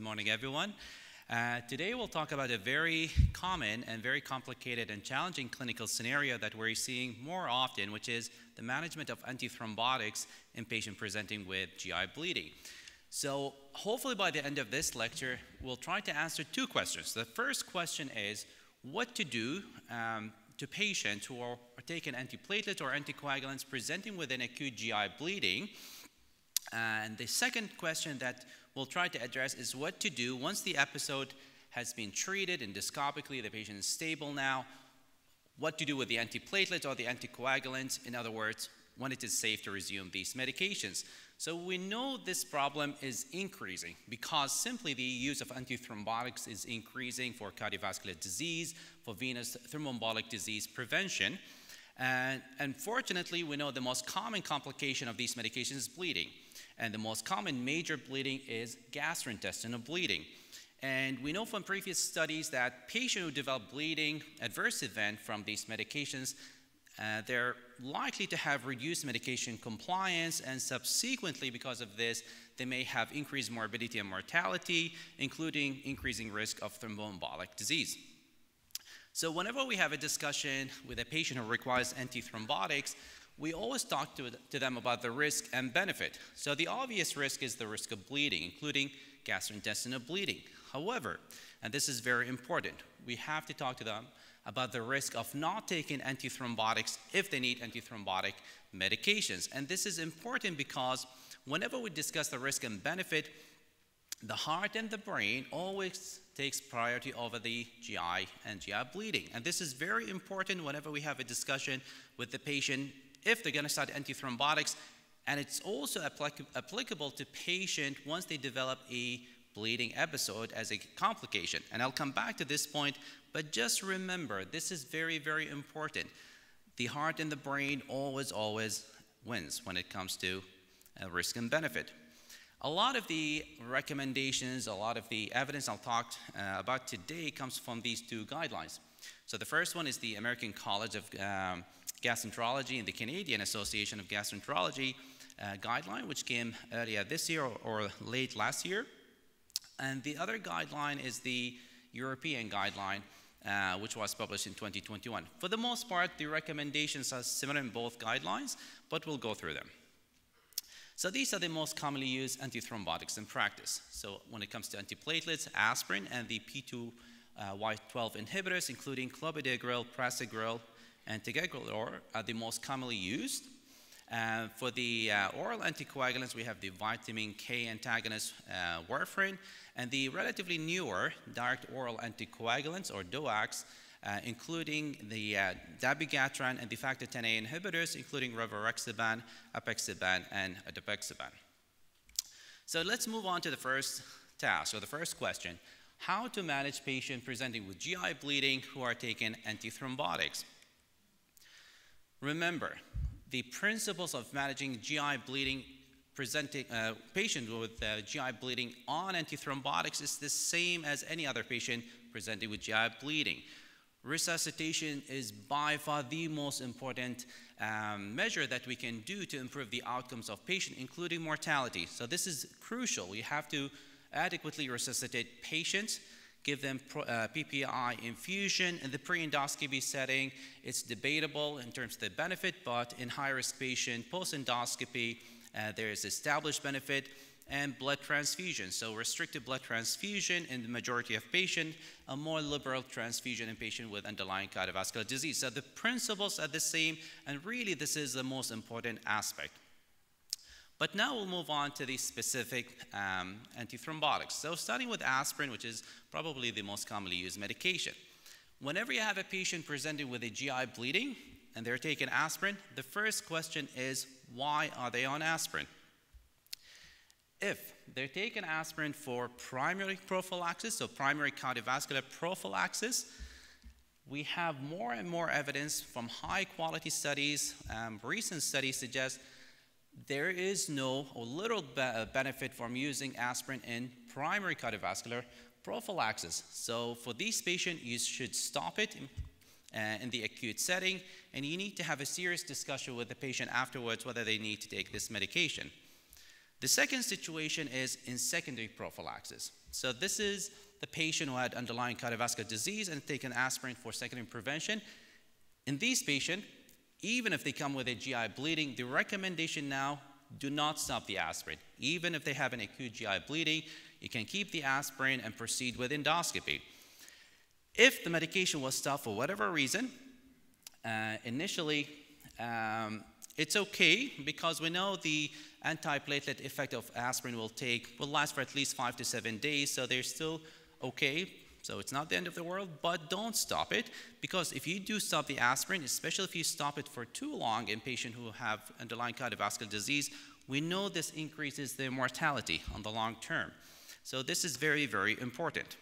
morning, everyone. Today we'll talk about a very common and very complicated and challenging clinical scenario that we're seeing more often, which is the management of antithrombotics in patients presenting with GI bleeding. So hopefully by the end of this lecture, we'll try to answer two questions. The first question is what to do to patients who are taking antiplatelets or anticoagulants presenting with an acute GI bleeding. And the second question that we'll try to address is what to do once the episode has been treated endoscopically, the patient is stable now, what to do with the antiplatelets or the anticoagulants, in other words, when it is safe to resume these medications. So we know this problem is increasing because simply the use of antithrombotics is increasing for cardiovascular disease, for venous thromboembolic disease prevention. And unfortunately, we know the most common complication of these medications is bleeding. And the most common major bleeding is gastrointestinal bleeding. And we know from previous studies that patients who develop bleeding adverse event from these medications, they're likely to have reduced medication compliance, and subsequently, because of this, they may have increased morbidity and mortality, including increasing risk of thromboembolic disease. So whenever we have a discussion with a patient who requires antithrombotics, we always talk to them about the risk and benefit. So the obvious risk is the risk of bleeding, including gastrointestinal bleeding. However, and this is very important, we have to talk to them about the risk of not taking antithrombotics if they need antithrombotic medications. And this is important because whenever we discuss the risk and benefit, the heart and the brain always takes priority over the GI and GI bleeding. And this is very important whenever we have a discussion with the patient if they're going to start antithrombotics, and it's also applicable to patients once they develop a bleeding episode as a complication. And I'll come back to this point, but just remember, this is very, very important. The heart and the brain always wins when it comes to risk and benefit. A lot of the recommendations, a lot of the evidence I'll talk about today comes from these two guidelines. So the first one is the American College of Gastroenterology and the Canadian Association of Gastroenterology guideline, which came earlier this year or late last year. And the other guideline is the European guideline, which was published in 2021. For the most part, the recommendations are similar in both guidelines, but we'll go through them. So these are the most commonly used antithrombotics in practice. So when it comes to antiplatelets, aspirin and the P2Y12 inhibitors, including clopidogrel, prasugrel, and ticagrelor are the most commonly used. For the oral anticoagulants, we have the vitamin K antagonist warfarin, and the relatively newer direct oral anticoagulants, or DOACs, including the dabigatran and the factor Xa inhibitors, including rivaroxaban, apixaban, and atopexaban. So let's move on to the first task, or the first question: how to manage patients presenting with GI bleeding who are taking antithrombotics. Remember, the principles of managing GI bleeding presenting patient with GI bleeding on antithrombotics is the same as any other patient presenting with GI bleeding. Resuscitation is by far the most important measure that we can do to improve the outcomes of patients, including mortality. So this is crucial. We have to adequately resuscitate patients, give them PPI infusion. In the pre-endoscopy setting, it's debatable in terms of the benefit, but in high-risk patient post-endoscopy, there is established benefit, and blood transfusion. So restricted blood transfusion in the majority of patients, a more liberal transfusion in patients with underlying cardiovascular disease. So the principles are the same, and really this is the most important aspect. But now we'll move on to the specific antithrombotics. So starting with aspirin, which is probably the most commonly used medication. Whenever you have a patient presenting with a GI bleeding and they're taking aspirin, the first question is, why are they on aspirin? If they're taking aspirin for primary prophylaxis, so primary cardiovascular prophylaxis, we have more and more evidence from high-quality studies. Recent studies suggest there is no or little benefit from using aspirin in primary cardiovascular prophylaxis. So for these patients, you should stop it in the acute setting, and you need to have a serious discussion with the patient afterwards whether they need to take this medication. The second situation is in secondary prophylaxis. So this is the patient who had underlying cardiovascular disease and taken aspirin for secondary prevention. In these patients, even if they come with a GI bleeding, the recommendation now, do not stop the aspirin. Even if they have an acute GI bleeding, you can keep the aspirin and proceed with endoscopy. If the medication was stopped for whatever reason, initially, it's okay because we know the antiplatelet effect of aspirin will last for at least 5 to 7 days, so they're still okay. So it's not the end of the world, but don't stop it, because if you do stop the aspirin, especially if you stop it for too long in patients who have underlying cardiovascular disease, we know this increases their mortality on the long term. So this is very, very important.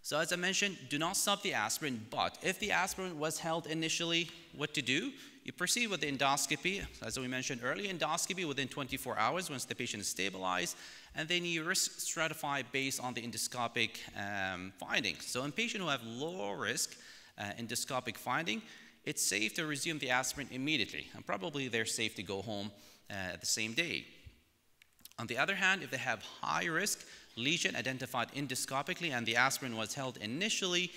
So as I mentioned, do not stop the aspirin, but if the aspirin was held initially, what to do? You proceed with the endoscopy. As we mentioned earlier, endoscopy within 24 hours once the patient is stabilized, and then you risk stratify based on the endoscopic findings. So in patients who have low risk endoscopic finding, it's safe to resume the aspirin immediately, and probably they're safe to go home the same day. On the other hand, if they have high risk lesion identified endoscopically and the aspirin was held initially,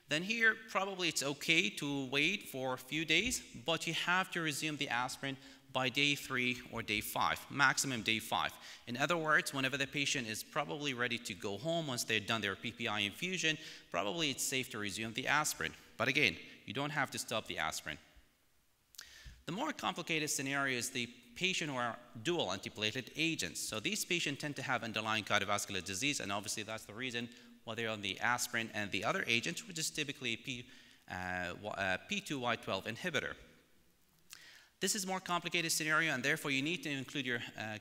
then here probably it's okay to wait for a few days, but you have to resume the aspirin by day 3 or day 5, maximum day 5. In other words, whenever the patient is probably ready to go home once they've done their PPI infusion, probably it's safe to resume the aspirin. But again, you don't have to stop the aspirin. The more complicated scenario is the patient who are dual antiplatelet agents. So these patients tend to have underlying cardiovascular disease, and obviously that's the reason why they're on the aspirin and the other agent, which is typically P2Y12 inhibitor. This is a more complicated scenario, and therefore you need to include your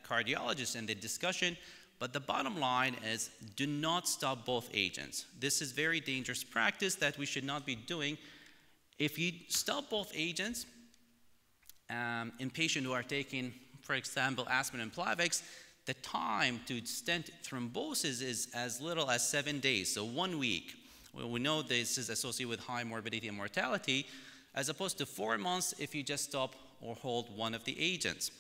cardiologist in the discussion. But the bottom line is, do not stop both agents. This is very dangerous practice that we should not be doing. If you stop both agents, in patients who are taking, for example, aspirin and Plavix, the time to stent thrombosis is as little as 7 days, so 1 week. Well, we know this is associated with high morbidity and mortality, as opposed to 4 months if you just stop or hold one of the agents.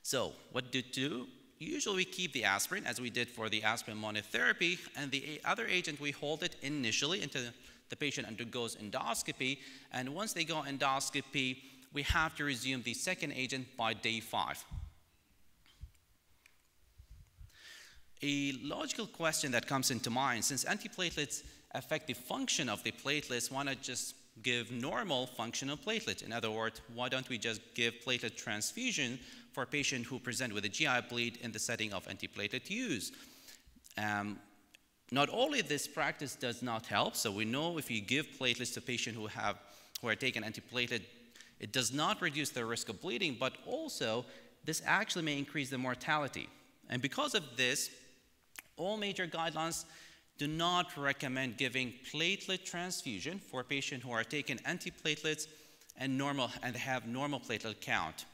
So what to do? Usually we keep the aspirin, as we did for the aspirin monotherapy, and the other agent we hold it initially until the patient undergoes endoscopy, and once they go endoscopy, we have to resume the second agent by day 5. A logical question that comes into mind, since antiplatelets affect the function of the platelets, why not just give normal functional platelets? In other words, why don't we just give platelet transfusion for patients who present with a GI bleed in the setting of antiplatelet use? Not only this practice does not help, so we know if you give platelets to patients who are taking antiplatelet, it does not reduce their risk of bleeding, but also this actually may increase the mortality. And because of this, all major guidelines do not recommend giving platelet transfusion for patients who are taking antiplatelets and have normal platelet count.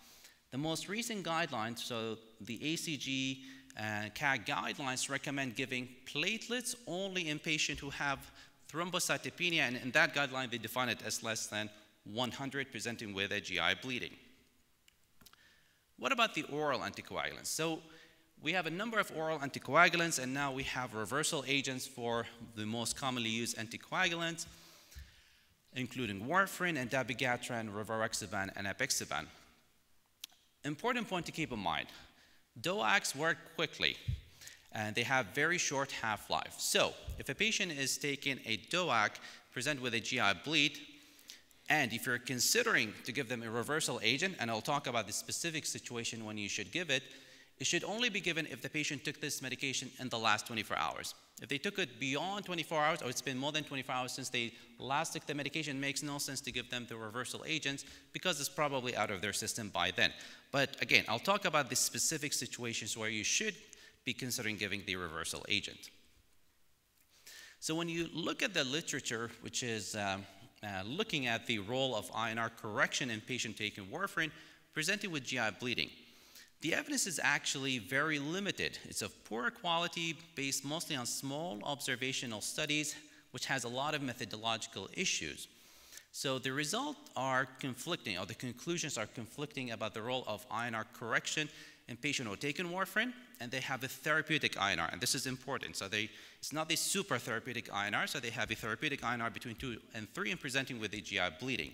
The most recent guidelines, so the ACG and CAG guidelines, recommend giving platelets only in patients who have thrombocytopenia, and in that guideline they define it as less than 100 presenting with a GI bleeding. What about the oral anticoagulants? So we have a number of oral anticoagulants, and now we have reversal agents for the most commonly used anticoagulants, including warfarin and dabigatran, rivaroxaban, and apixaban. Important point to keep in mind, DOACs work quickly, and they have very short half-life. So if a patient is taking a DOAC, present with a GI bleed, and if you're considering to give them a reversal agent, and I'll talk about the specific situation when you should give it, it should only be given if the patient took this medication in the last 24 hours. If they took it beyond 24 hours, or it's been more than 24 hours since they last took the medication, it makes no sense to give them the reversal agents because it's probably out of their system by then. But again, I'll talk about the specific situations where you should be considering giving the reversal agent. So when you look at the literature, which is looking at the role of INR correction in patient taking warfarin presented with GI bleeding, the evidence is actually very limited. It's of poor quality, based mostly on small observational studies, which has a lot of methodological issues. So the results are conflicting, or the conclusions are conflicting about the role of INR correction in patients who are taking warfarin and they have a therapeutic INR, and this is important. So it's not the super therapeutic INR, so they have a therapeutic INR between 2 and 3 and presenting with a GI bleeding.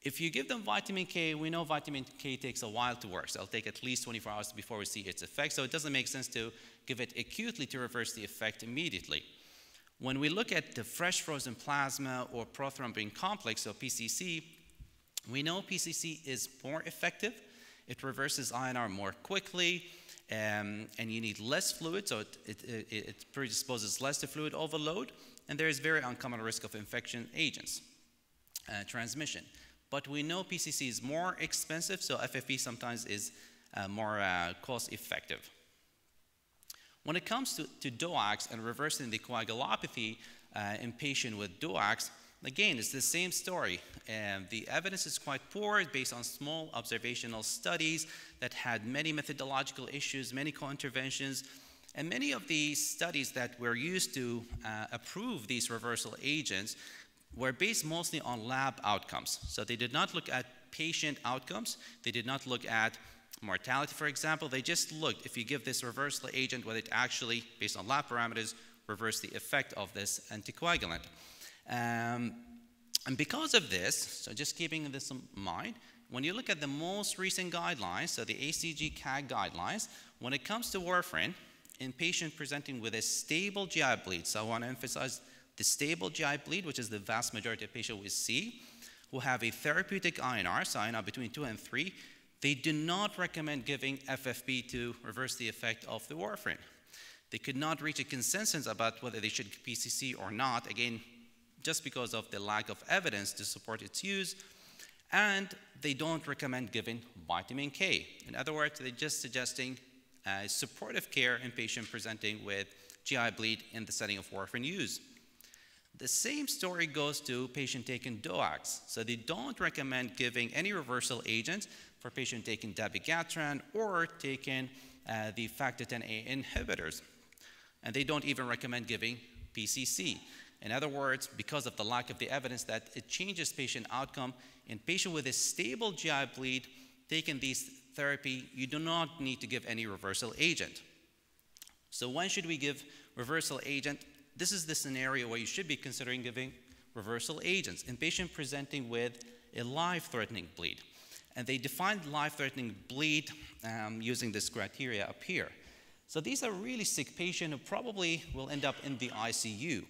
If you give them vitamin K, we know vitamin K takes a while to work. So it'll take at least 24 hours before we see its effect. So it doesn't make sense to give it acutely to reverse the effect immediately. When we look at the fresh frozen plasma or prothrombin complex, so PCC, we know PCC is more effective. It reverses INR more quickly, and you need less fluid, so it predisposes less to fluid overload, and there is very uncommon risk of infection agents, transmission. But we know PCC is more expensive, so FFP sometimes is more cost-effective. When it comes to DOACs and reversing the coagulopathy in patients with DOACs, again, it's the same story. The evidence is quite poor based on small observational studies that had many methodological issues, many co-interventions, and many of the studies that were used to approve these reversal agents were based mostly on lab outcomes. So they did not look at patient outcomes. They did not look at mortality, for example. They just looked if you give this reversal agent, whether it actually, based on lab parameters, reverse the effect of this anticoagulant. And because of this, so just keeping this in mind, when you look at the most recent guidelines, so the ACG-CAG guidelines, when it comes to warfarin, in patients presenting with a stable GI bleed, so I want to emphasize the stable GI bleed, which is the vast majority of patients we see, who have a therapeutic INR, so INR between 2 and 3, they do not recommend giving FFP to reverse the effect of the warfarin. They could not reach a consensus about whether they should give PCC or not, again, just because of the lack of evidence to support its use, and they don't recommend giving vitamin K. In other words, they're just suggesting supportive care in patients presenting with GI bleed in the setting of warfarin use. The same story goes to patients taking DOACs. So they don't recommend giving any reversal agents for patients taking dabigatran or taking the factor Xa inhibitors. And they don't even recommend giving PCC. In other words, because of the lack of the evidence that it changes patient outcome, in patients with a stable GI bleed, taking these therapy, you do not need to give any reversal agent. So when should we give reversal agent? This is the scenario where you should be considering giving reversal agents in patients presenting with a life-threatening bleed. And they defined life-threatening bleed using this criteria up here. So these are really sick patients who probably will end up in the ICU.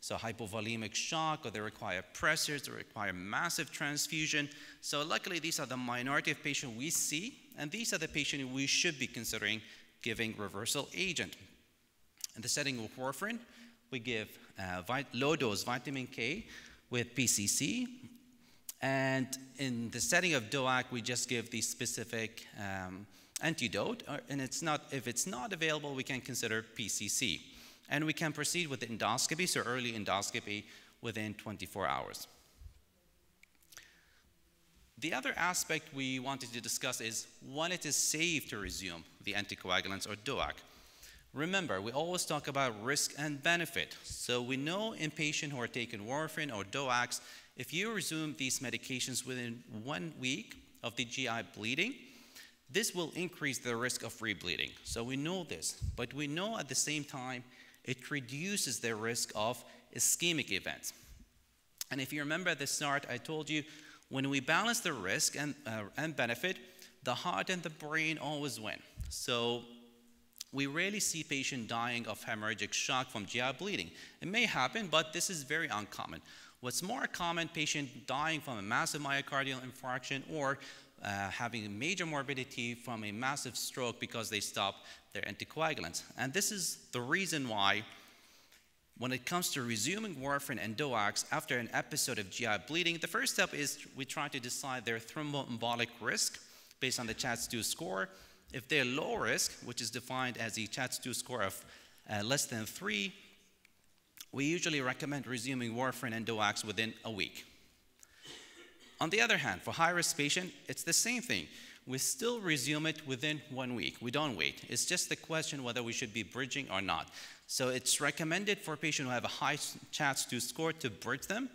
So hypovolemic shock, or they require pressors, they require massive transfusion. So luckily, these are the minority of patients we see, and these are the patients we should be considering giving reversal agent. In the setting of warfarin, we give low-dose vitamin K with PCC. And in the setting of DOAC, we just give the specific antidote. And if it's not available, we can consider PCC. And we can proceed with the endoscopy, so early endoscopy within 24 hours. The other aspect we wanted to discuss is when it is safe to resume the anticoagulants or DOAC. Remember, we always talk about risk and benefit. So we know in patients who are taking warfarin or DOACs, if you resume these medications within 1 week of the GI bleeding, this will increase the risk of rebleeding. So we know this, but we know at the same time it reduces the risk of ischemic events. And if you remember at the start, I told you when we balance the risk and benefit, the heart and the brain always win. So we rarely see patients dying of hemorrhagic shock from GI bleeding. It may happen, but this is very uncommon. What's more common, patient dying from a massive myocardial infarction or having a major morbidity from a massive stroke because they stop their anticoagulants. And this is the reason why when it comes to resuming warfarin and DOACs after an episode of GI bleeding, the first step is we try to decide their thromboembolic risk based on the CHATS-2 score. If they're low risk, which is defined as the CHATS-2 score of less than 3, we usually recommend resuming warfarin and DOACs within a week. On the other hand, for high-risk patient, it's the same thing. We still resume it within 1 week. We don't wait. It's just the question whether we should be bridging or not. So it's recommended for patients who have a high CHATS-2 score to bridge them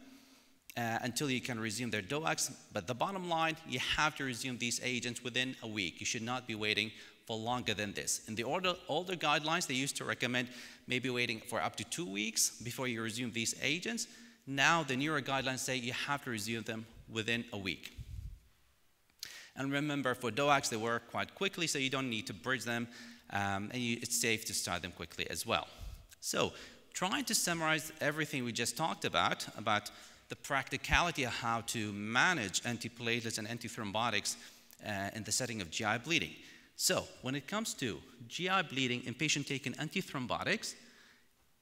until you can resume their DOACs. But the bottom line, you have to resume these agents within a week. You should not be waiting for longer than this. In the older guidelines, they used to recommend maybe waiting for up to 2 weeks before you resume these agents. Now, the newer guidelines say you have to resume them within a week. And remember, for DOACs, they work quite quickly, so you don't need to bridge them, and it's safe to start them quickly as well. So, trying to summarize everything we just talked about the practicality of how to manage antiplatelets and antithrombotics in the setting of GI bleeding. So, when it comes to GI bleeding in patient taking antithrombotics,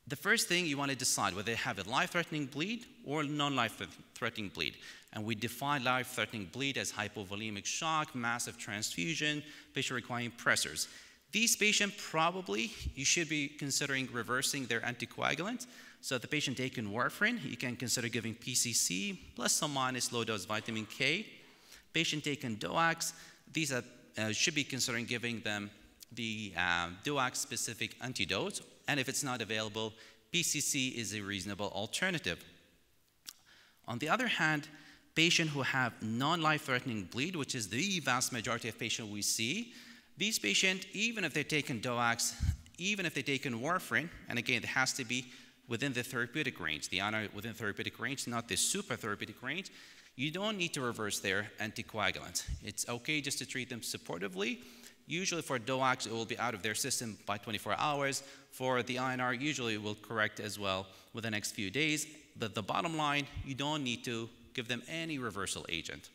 the first thing you want to decide whether they have a life-threatening bleed or non-life-threatening bleed. And we define life-threatening bleed as hypovolemic shock, massive transfusion, patient requiring pressors. These patients probably, you should be considering reversing their anticoagulant. So the patient taking warfarin, you can consider giving PCC plus or minus low-dose vitamin K. Patient taking DOACs, these should be considering giving them the DOAC-specific antidote. And if it's not available, PCC is a reasonable alternative. On the other hand, patients who have non-life-threatening bleed, which is the vast majority of patients we see, these patients, even if they're taking DOACs, even if they're taking warfarin, and again, it has to be within the therapeutic range, the honor within therapeutic range, not the super therapeutic range, you don't need to reverse their anticoagulant. It's okay just to treat them supportively. Usually for DOACs, it will be out of their system by 24 hours. For the INR, usually it will correct as well within the next few days. But the bottom line, you don't need to give them any reversal agent.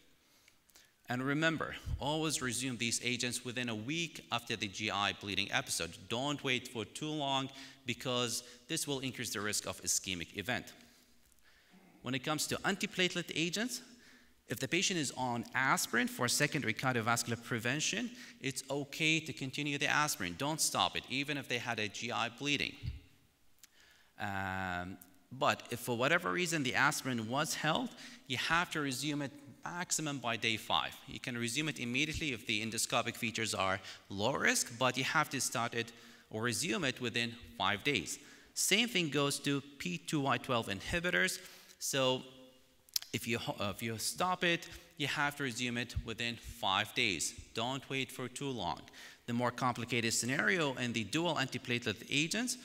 And remember, always resume these agents within a week after the GI bleeding episode. Don't wait for too long because this will increase the risk of ischemic event. When it comes to antiplatelet agents, if the patient is on aspirin for secondary cardiovascular prevention, it's okay to continue the aspirin. Don't stop it, even if they had a GI bleeding. But if for whatever reason the aspirin was held, you have to resume it maximum by day 5. You can resume it immediately if the endoscopic features are low risk, but you have to start it or resume it within 5 days. Same thing goes to P2Y12 inhibitors. So if you stop it, you have to resume it within 5 days. Don't wait for too long. The more complicated scenario in the dual antiplatelet agents,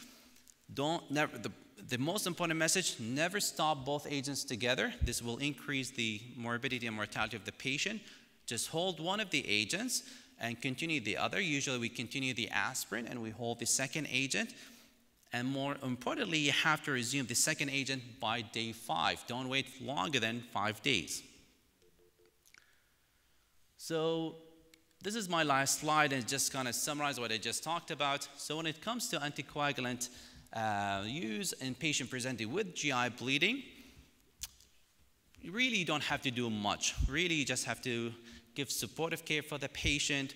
the most important message, never stop both agents together. This will increase the morbidity and mortality of the patient. Just hold one of the agents and continue the other. Usually we continue the aspirin and we hold the second agent. And more importantly, you have to resume the second agent by day 5. Don't wait longer than 5 days. So this is my last slide, and just kind of summarize what I just talked about. So when it comes to anticoagulant use in patient presenting with GI bleeding, you really don't have to do much. Really, you just have to give supportive care for the patient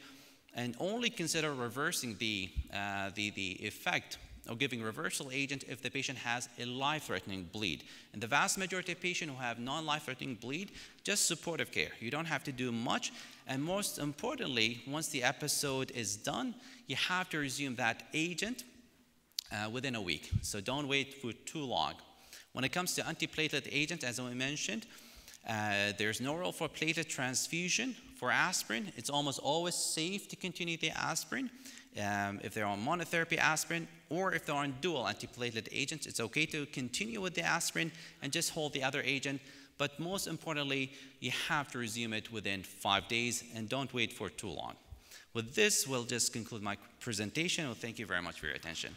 and only consider reversing the effect or giving reversal agent if the patient has a life-threatening bleed. And the vast majority of patients who have non-life-threatening bleed, just supportive care. You don't have to do much. And most importantly, once the episode is done, you have to resume that agent within a week. So don't wait for too long. When it comes to antiplatelet agent, as I mentioned, there's no role for platelet transfusion. For aspirin, it's almost always safe to continue the aspirin. If they're on monotherapy aspirin or if they're on dual antiplatelet agents, it's okay to continue with the aspirin and just hold the other agent. But most importantly, you have to resume it within 5 days and don't wait for too long. With this, we'll just conclude my presentation. Well, thank you very much for your attention.